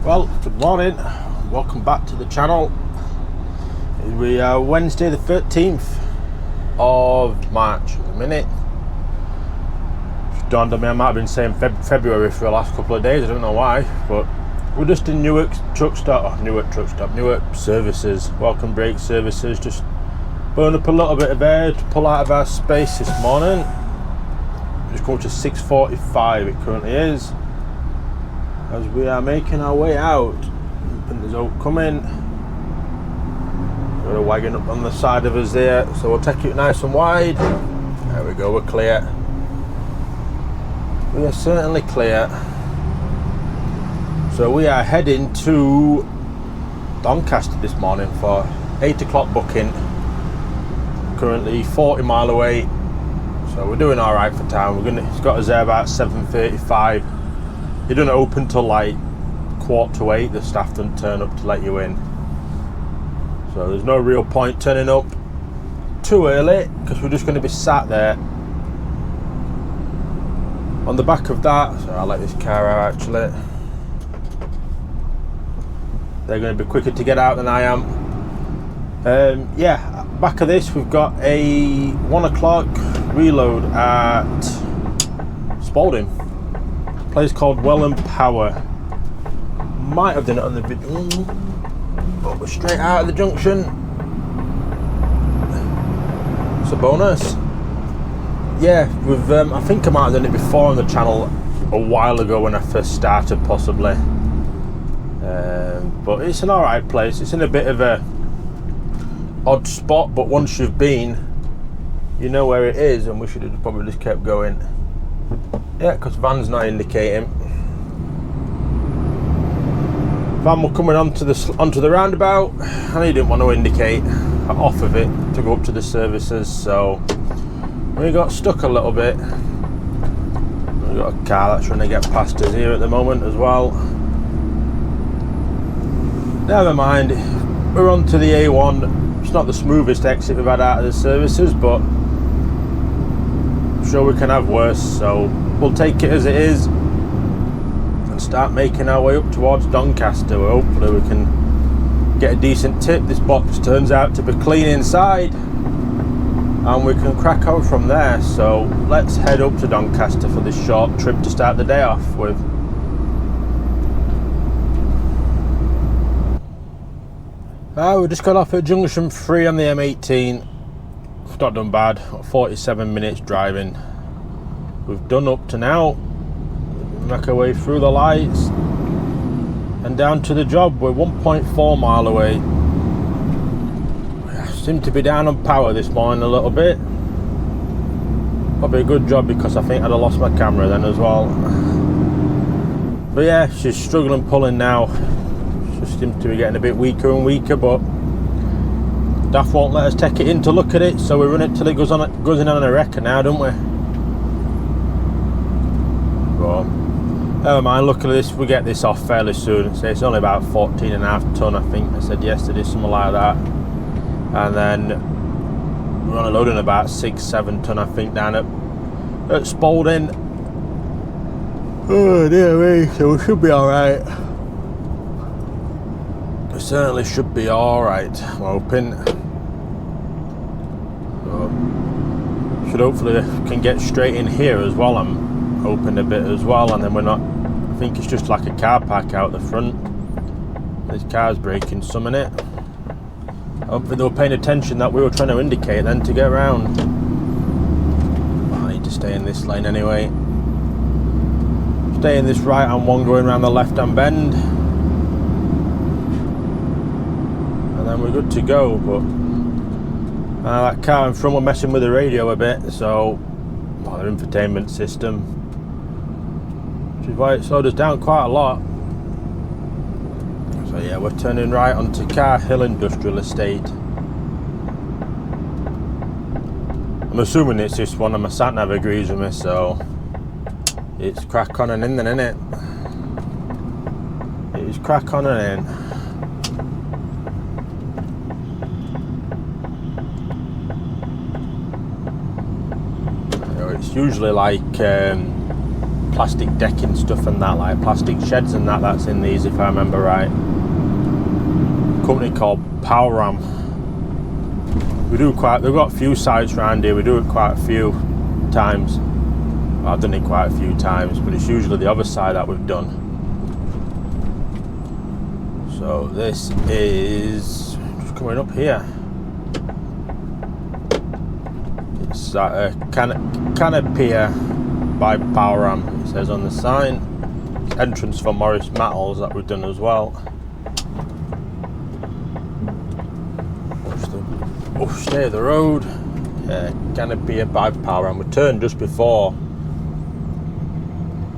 Well, good morning, welcome back to the channel. We are Wednesday the 13th of March at the minute. It's dawned on me I might have been saying February for the last couple of days, I don't know why, but we're just in Newark services, welcome brake services, just burn up a little bit of air to pull out of our space this morning. Just going to 6:45 it currently is, as we are making our way out. And there's Oak coming. Got a wagon up on the side of us there, so we'll take it nice and wide. There we go, we're clear. We are certainly clear. So we are heading to Doncaster this morning for 8 o'clock booking. Currently 40 mile away, so we're doing all right for time. It's got us there about 7:35. It doesn't open till like 7:45. The staff don't turn up to let you in, so there's no real point turning up too early because we're just going to be sat there. On the back of that, so I'll let this car out actually. They're going to be quicker to get out than I am. Yeah, back of this we've got a 1 o'clock reload at Spalding, a place called Well & Power. Might have done it on the video, but we're straight out of the junction. It's a bonus. Yeah, we've I think I might have done it before on the channel a while ago when I first started possibly. But it's an alright place. It's in a bit of a odd spot, but once you've been, you know where it is, and we should have probably just kept going. Yeah, because van's not indicating. Van were coming onto the roundabout, and he didn't want to indicate off of it to go up to the services, so we got stuck a little bit. We've got a car that's trying to get past us here at the moment as well. Never mind, we're on to the A1. It's not the smoothest exit we've had out of the services, but I'm sure we can have worse, so we'll take it as it is and start making our way up towards Doncaster, where hopefully we can get a decent tip. This box turns out to be clean inside and we can crack on from there, so let's head up to Doncaster for this short trip to start the day off with. We just got off at junction 3 on the M18. It's not done bad, 47 minutes driving. We've done up to now. Make our way through the lights and down to the job. We're 1.4 mile away. We seem to be down on power this morning a little bit. Probably a good job because I think I'd have lost my camera then as well. But yeah, she's struggling pulling now. She seems to be getting a bit weaker and weaker, but DAF won't let us take it in to look at it, so we run it till it goes in on a wrecker now, don't we? But never mind, luckily we get this off fairly soon. So it's only about 14.5 tonne, I think I said yesterday, something like that. And then we're only loading about 6-7 tonne, I think, down at Spalding. Oh dear me, so we should be alright. We certainly should be alright, I'm hoping. So, should hopefully can get straight in here as well, I'm hoping a bit as well, and then we're not, I think it's just like a car park out the front. This car's braking some in it. Hopefully they were paying attention that we were trying to indicate then to get around. I need to stay in this lane anyway. Stay in this right hand one going around the left hand bend. And then we're good to go, but that car in front were messing with the radio a bit, so their infotainment system, which is why it slowed us down quite a lot. So yeah, we're turning right onto Car Hill Industrial Estate. I'm assuming it's this one, and my sat nav agrees with me, so it's crack on and in then, innit? It is crack on and in. It's usually like plastic decking stuff and that, like plastic sheds and that's in these, if I remember right. A company called Power Ram. They've got a few sites around here. We do it quite a few times. Well, I've done it quite a few times, but it's usually the other side that we've done. So this is just coming up here. It's a Canopia by Power Ram, it says on the sign. It's entrance for Morris Metals that we've done as well. Stay the road. Canopia by Power Ram. We turned just before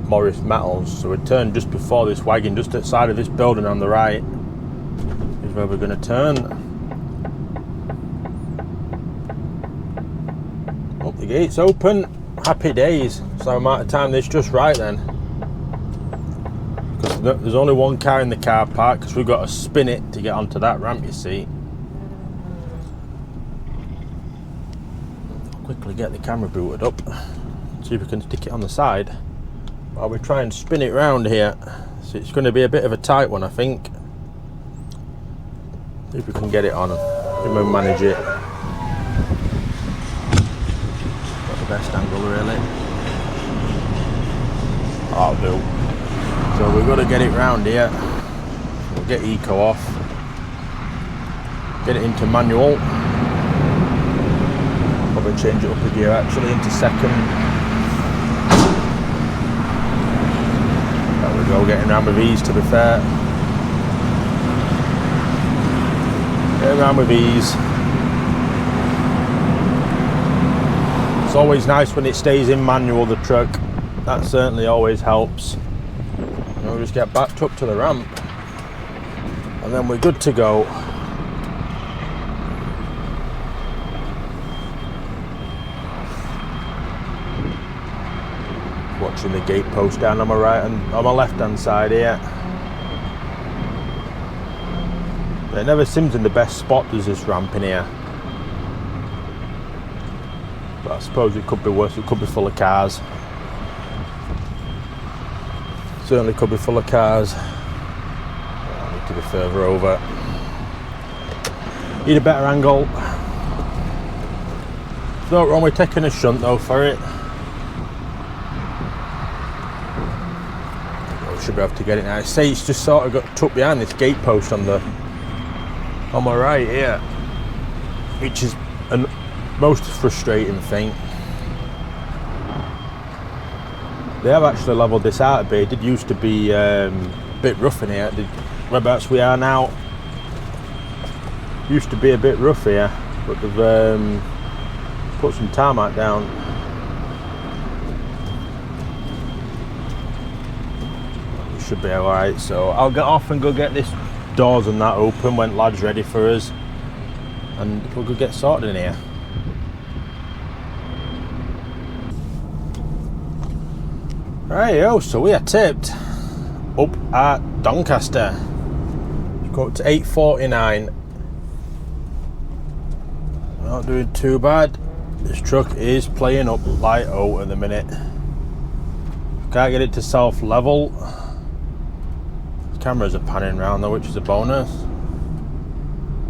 Morris Metals, so we turned just before this wagon, just outside of this building on the right is where we're going to turn. Up the gates open. Happy days. So amount of time this just right then, because there's only one car in the car park, because we've got to spin it to get onto that ramp, you see. Quickly get the camera booted up, see if we can stick it on the side while we try and spin it round here. So it's going to be a bit of a tight one, I think. See if we can get it on and we'll manage it. Not the best angle really. That'll do. So we've got to get it round here. We'll get eco off, get it into manual. Probably change it up a gear actually into second. There we go, getting around with ease, to be fair. Getting around with ease. It's always nice when it stays in manual, the truck. That certainly always helps. We'll just get backed up to the ramp and then we're good to go. Watching the gate post down on my left hand side here. It never seems in the best spot, does this ramp in here. But I suppose it could be worse, it could be full of cars. Certainly could be full of cars. I need to be further over. Need a better angle. There's no wrong with taking a shunt though for it. Should be able to get it now. I say it's just sort of got tucked behind this gate post on my right here, which is the most frustrating thing. They have actually levelled this out a bit. It did used to be a bit rough in here. Whereabouts we are now used to be a bit rough here, but they've put some tarmac down. Should be alright, so I'll get off and go get this doors and that open when lads ready for us, and we'll go get sorted in here. Right, so we are tipped up at Doncaster. Go up to 8:49. Not doing too bad. This truck is playing up like at the minute. Can't get it to self level. Cameras are panning around though, which is a bonus.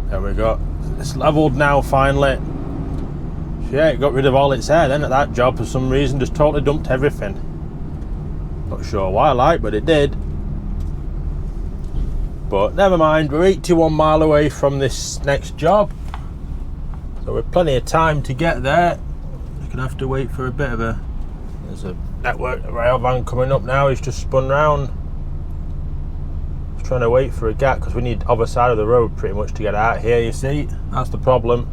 There we go. It's leveled now finally. So yeah, it got rid of all its air then at that job for some reason, just totally dumped everything. Not sure why, but it did. But never mind, we're 81 mile away from this next job. So we've plenty of time to get there. You're gonna have to wait for a bit of a... There's a network rail van coming up now, he's just spun round. Trying to wait for a gap because we need other side of the road pretty much to get out here, you see. That's the problem.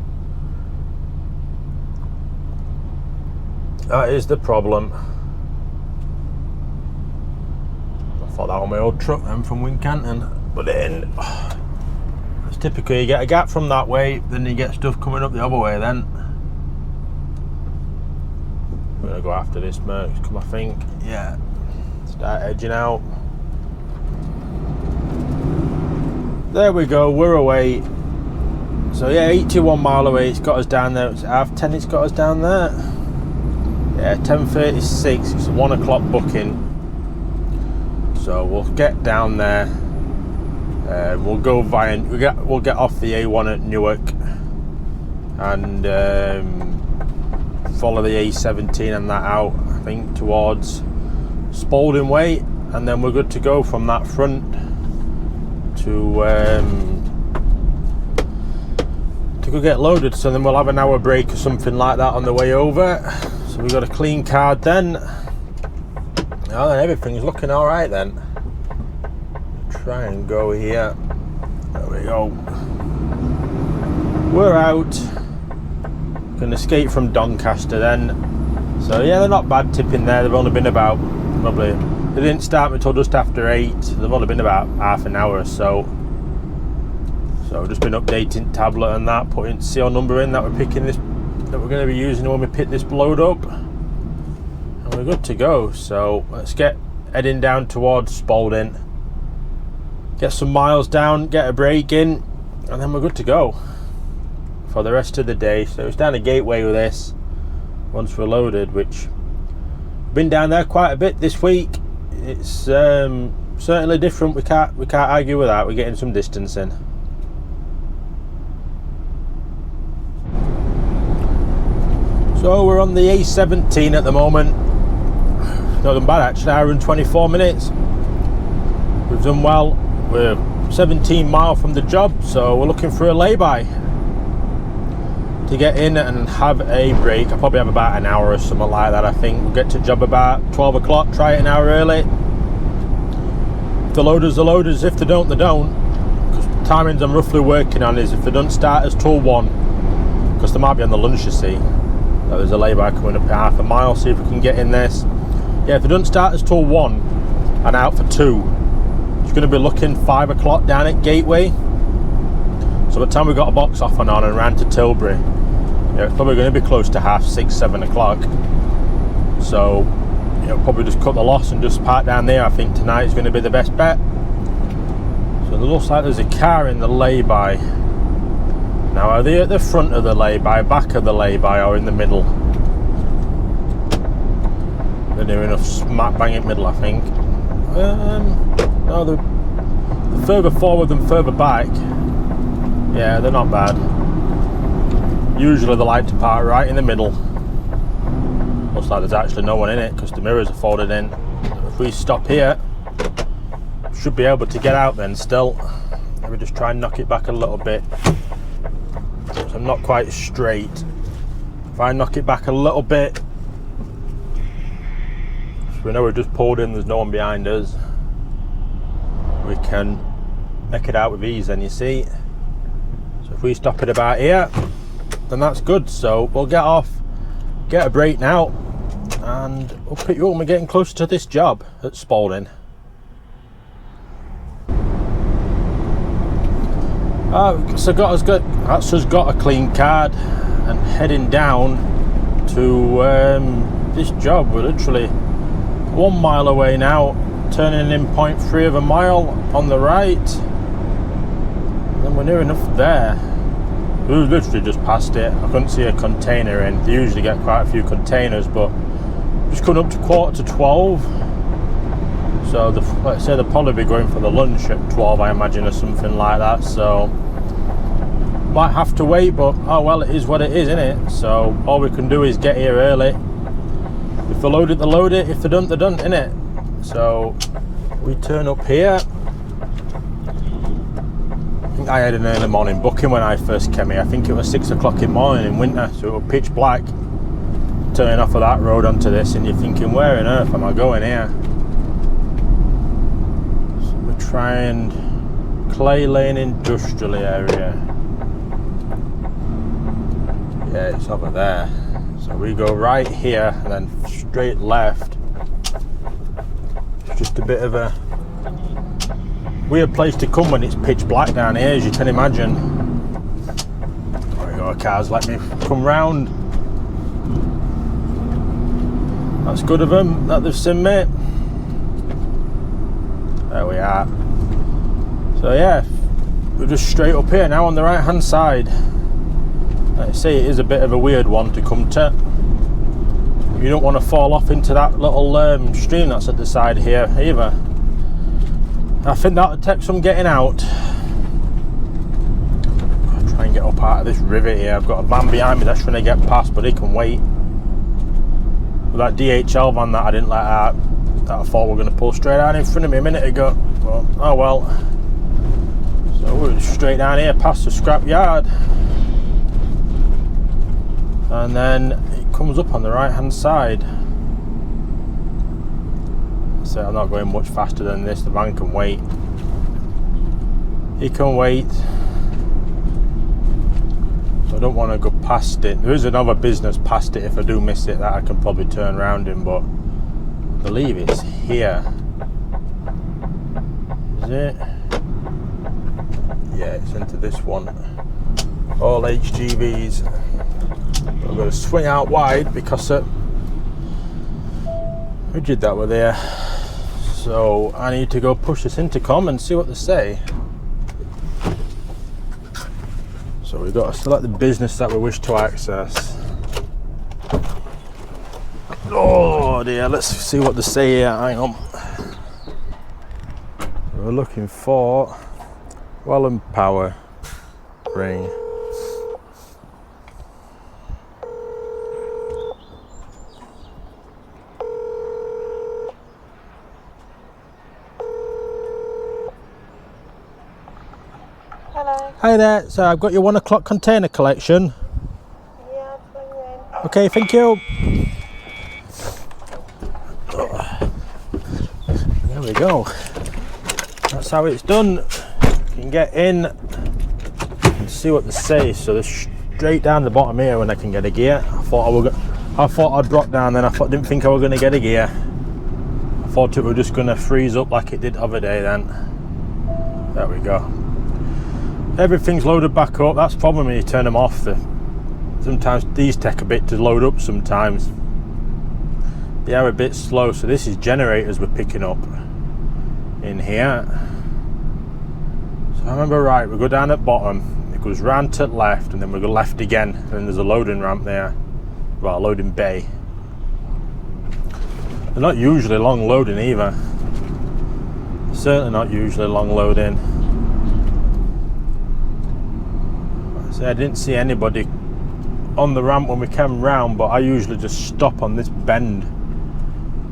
That is the problem. I thought that was my old truck then from Wincanton, but then it's typically you get a gap from that way, then you get stuff coming up the other way then. We're gonna go after this Mercs, come I think. Yeah. Start edging out. There we go, we're away. So yeah, 81 mile away, it's got us down there. It's 10:30, it's got us down there. Yeah, 10:36, it's a 1 o'clock booking. So we'll get down there. We'll go via. We'll get off the A1 at Newark and follow the A17 and that out, I think, towards Spalding way, and then we're good to go from that front to go get loaded. So then we'll have an hour break or something like that on the way over. So we've got a clean card then. Oh, and everything's looking all right then. Try and go here. There we go. We're out. Can escape from Doncaster then. So yeah, they're not bad tipping there. They've only been about probably. They didn't start until just after 8. They've only been about half an hour or so. So I've just been updating tablet and that, putting serial number in that we're picking this, that we're going to be using when we pick this load up, and we're good to go. So let's get heading down towards Spalding, get some miles down, get a break in, and then we're good to go for the rest of the day. So it's down a gateway with this once we're loaded, which been down there quite a bit this week. It's certainly different. We can't argue with that. We're getting some distance in. So we're on the A17 at the moment. Not done bad actually, hour and 24 minutes. We've done well. We're 17 miles from the job, so we're looking for a lay-by to get in and have a break. I'll probably have about an hour or something like that, I think. We'll get to job about 12 o'clock, try it an hour early. If the loaders are loaders, if they don't, they don't. Because the timings I'm roughly working on is if they don't start us till 1, because they might be on the lunch, you see. So there's a lay-by coming up at half a mile, see if we can get in this. Yeah, if they don't start us till 1 and out for 2, it's going to be looking 5 o'clock down at Gateway. So by the time we got a box off and on and ran to Tilbury, yeah, it's probably going to be close to 6:30, 7 o'clock. So, you know, probably just cut the loss and just park down there. I think tonight is going to be the best bet. So it looks like there's a car in the lay-by. Now, are they at the front of the lay-by, back of the lay-by, or in the middle? They're near enough smack bang in middle, I think. No, they're further forward than further back. Yeah, they're not bad. Usually they like to park right in the middle. Looks like there's actually no one in it because the mirrors are folded in. If we stop here, should be able to get out then still. Maybe just try and knock it back a little bit. So I'm not quite straight. If I knock it back a little bit, so we know we're just pulled in, there's no one behind us, we can make it out with ease then, you see. So if we stop it about here, then that's good. So we'll get off, get a break now, and we'll pick you up when we're getting closer to this job at Spalding. So that's just got a clean card and heading down to this job. We're literally 1 mile away now, turning in 0.3 of a mile on the right, and then we're near enough there. We literally just passed it. I couldn't see a container in. They usually get quite a few containers, but just coming up to 11:45. So let's say they'll probably be going for the lunch at 12, I imagine, or something like that. So might have to wait, but oh well, it is what it is, isn't it? So all we can do is get here early. If they load it, they load it. If they don't, they don't, innit? So we turn up here. I think I had an early morning booking when I first came here. I think it was 6 o'clock in the morning in winter, so it was pitch black. Turning off of that road onto this, and you're thinking, where on earth am I going here? So we're trying Clay Lane Industrial area. Yeah, it's over there. So we go right here and then straight left. It's just a bit of a weird place to come when it's pitch black down here, as you can imagine. There we go, cars let me come round. That's good of them that they've seen me. There we are. So yeah, we're just straight up here now on the right hand side. Like I say, it is a bit of a weird one to come to. You don't want to fall off into that little stream that's at the side here either. I think that'll take some getting out. I'll try and get up out of this rivet here. I've got a van behind me that's trying to get past, but it can wait. With that DHL van that I didn't let out, that I thought we were going to pull straight out in front of me a minute ago. But, oh well. So we're straight down here past the scrap yard. And then it comes up on the right hand side. So I'm not going much faster than this, the van can wait. He can wait. So I don't want to go past it. There is another business past it if I do miss it that I can probably turn around in, but I believe it's here. Is it? Yeah, it's into this one. All HGVs. I'm going to swing out wide because we did that with there. So I need to go push this intercom and see what they say. So we've got to select the business that we wish to access. Oh dear, let's see what they say here. Hang on. We're looking for Welland Power ring. Hello. Hi there, so I've got your 1 o'clock container collection. Yeah, I'll bring you in. Okay, thank you. There we go. That's how it's done. You can get in and see what they say. So they're straight down the bottom here when I can get a gear. I thought I'd drop down, then didn't think I was going to get a gear. I thought it was just going to freeze up like it did the other day then. There we go. Everything's loaded back up. That's the problem when you turn them off. Sometimes these take a bit to load up sometimes. They are a bit slow. So this is generators we're picking up in here. So I remember right, we go down at bottom, it goes round to the left, and then we go left again, and then there's a loading ramp there. Well, a loading bay. They're not usually long loading either. Certainly not usually long loading. I didn't see anybody on the ramp when we came round, but I usually just stop on this bend.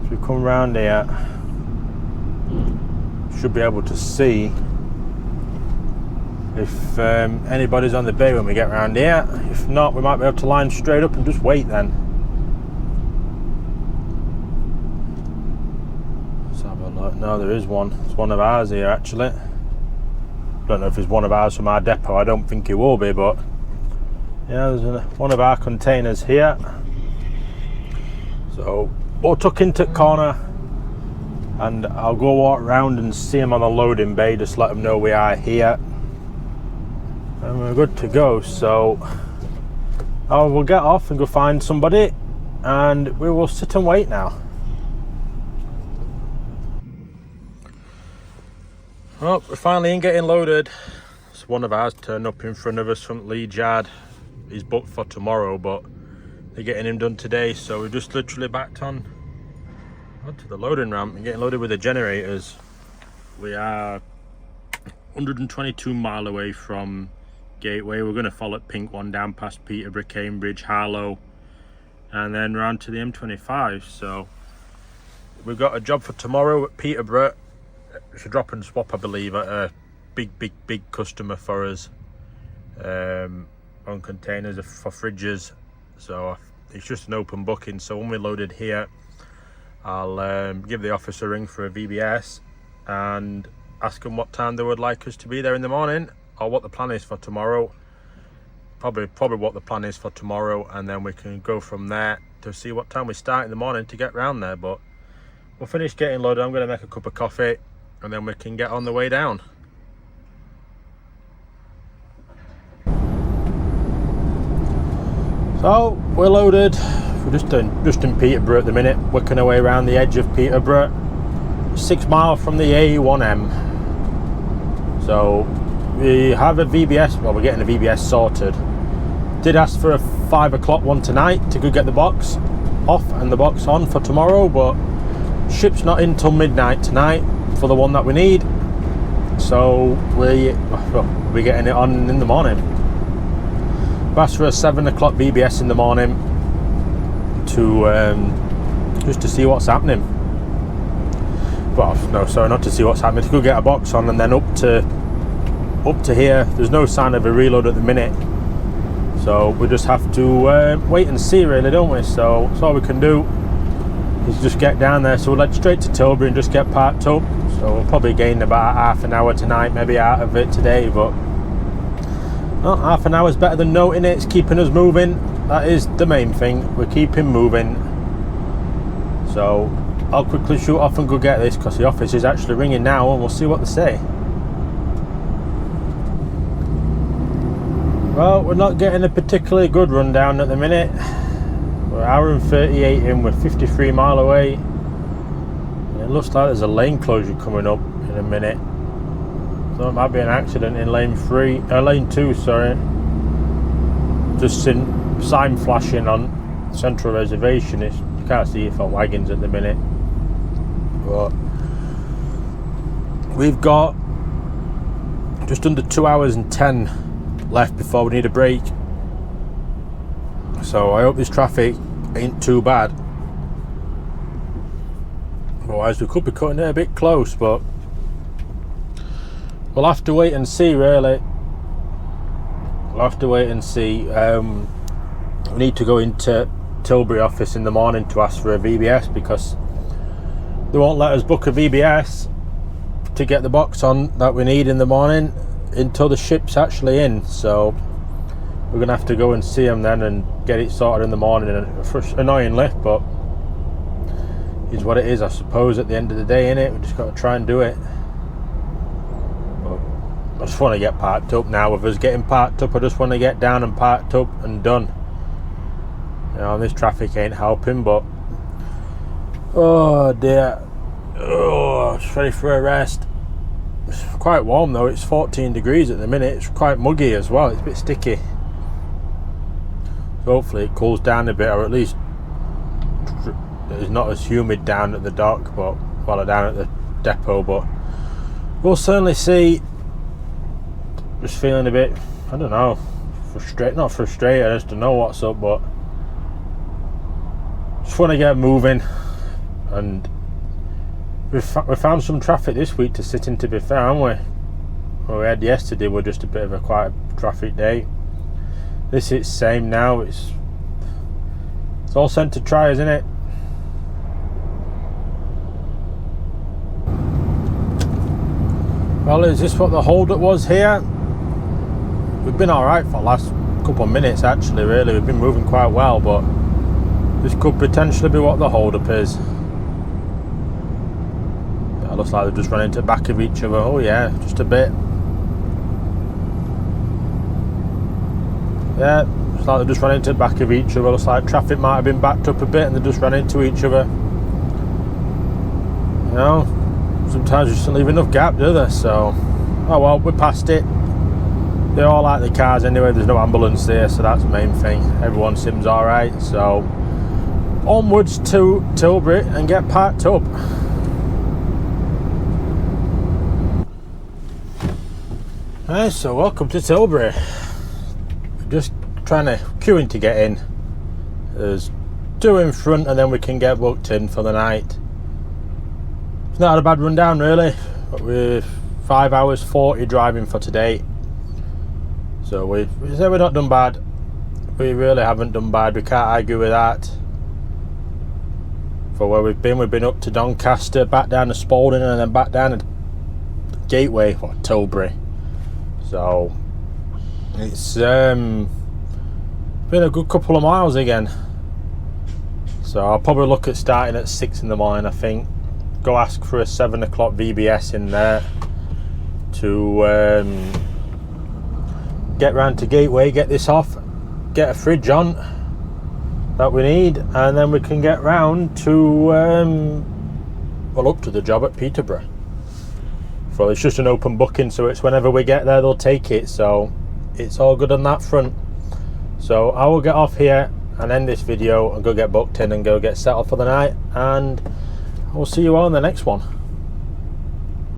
So we come round here, should be able to see if anybody's on the bay when we get round here. If not, we might be able to line straight up and just wait then. Let's have a look. No, there is one. It's one of ours here actually. Don't know if it's one of ours from our depot. I don't think it will be, but yeah, there's one of our containers here. So we'll tuck into the corner and I'll go walk around and see him on the loading bay, just let him know we are here and we're good to go. So I will get off and go find somebody and we will sit and wait now. Well, we're finally in getting loaded. So one of ours turned up in front of us from Leeds Yard. He's booked for tomorrow, but they're getting him done today. So we're just literally backed onto the loading ramp and getting loaded with the generators. We are 122 mile away from Gateway. We're going to follow Pink One down past Peterborough, Cambridge, Harlow, and then round to the M25. So we've got a job for tomorrow at Peterborough. It's a drop and swap, I believe, at a big customer for us on containers for fridges. So it's just an open booking. So when we're loaded here, I'll give the office a ring for a VBS and ask them what time they would like us to be there in the morning, or what the plan is for tomorrow. Probably what the plan is for tomorrow, and then we can go from there to see what time we start in the morning to get round there. But we'll finish getting loaded. I'm going to make a cup of coffee and then we can get on the way down. So we're loaded. We're just in Peterborough at the minute, working our way around the edge of Peterborough, 6 miles from the A1M. So we have a VBS. Well, we're getting a VBS sorted. Did ask for a 5 o'clock one tonight to go get the box off and the box on for tomorrow, but ship's not in till midnight tonight for the one that we need. So we're getting it on in the morning. Asked for a 7 o'clock VBS in the morning to just to see what's happening. Well, no, sorry, not to see what's happening. To go get a box on and then up to here. There's no sign of a reload at the minute, so we just have to wait and see, really, don't we? So that's all we can do is just get down there. So we'll head straight to Tilbury and just get parked up. So we'll probably gain about half an hour tonight, maybe out of it today, but well, half an hour is better than no in it. It's keeping us moving. That is the main thing. We're keeping moving. So I'll quickly shoot off and go get this because the office is actually ringing now, and we'll see what they say. Well, we're not getting a particularly good rundown at the minute. We're an hour and 38 in, we're 53 mile away. And it looks like there's a lane closure coming up in a minute. So it might be an accident in lane 2, sorry. Just seen sign flashing on Central Reservation. You can't see it for wagons at the minute. But we've got just under 2 hours and 10 left before we need a break. So I hope this traffic ain't too bad. Otherwise we could be cutting it a bit close, but we'll have to wait and see, really. We'll have to wait and see. We need to go into Tilbury office in the morning to ask for a VBS because they won't let us book a VBS to get the box on that we need in the morning until the ship's actually in. So we're gonna have to go and see them then and get it sorted in the morning. And annoyingly, but is what it is, I suppose. At the end of the day, innit, we just got to try and do it. But I just want to get parked up now. With us getting parked up, I just want to get down and parked up and done. You know, this traffic ain't helping, but oh dear, oh, just ready for a rest. It's quite warm though. It's 14 degrees at the minute. It's quite muggy as well. It's a bit sticky. So hopefully it cools down a bit, or at least it's not as humid down at the dock, but down at the depot. But we'll certainly see. Just feeling a bit, I don't know, not frustrated. I just don't know what's up, but just want to get moving. And we found some traffic this week to sit in, to be fair, haven't we? Well, we had yesterday was just a bit of a quiet traffic day. This is same now. It's all sent to try, isn't it? Well, is this what the hold-up was here? We've been alright for the last couple of minutes, actually, really. We've been moving quite well, but this could potentially be what the hold-up is. It looks like they've just run into the back of each other. Oh yeah, just a bit. Yeah, looks like they've just run into the back of each other. Looks like traffic might have been backed up a bit and they just ran into each other. You know, sometimes you just don't leave enough gap, do they? So, oh well, we're past it. They all like the cars anyway. There's no ambulance there, so that's the main thing. Everyone seems alright. So, onwards to Tilbury and get parked up. Right, so welcome to Tilbury. We're just trying to queuing to get in. There's 2 in front and then we can get booked in for the night. It's not a bad rundown really, but we're 5 hours 40 driving for today. So we say we're not done bad. We really haven't done bad, we can't argue with that. For where we've been up to Doncaster, back down to Spalding and then back down to Gateway, or Tilbury. So it's been a good couple of miles again. So I'll probably look at starting at 6 in the morning, I think. Go ask for a 7 o'clock VBS in there to get round to Gateway, get this off, get a fridge on that we need, and then we can get round to well, up to the job at Peterborough. Well, it's just an open booking, so it's whenever we get there they'll take it, so it's all good on that front. So I will get off here and end this video and go get booked in and go get settled for the night, and I will see you all in the next one.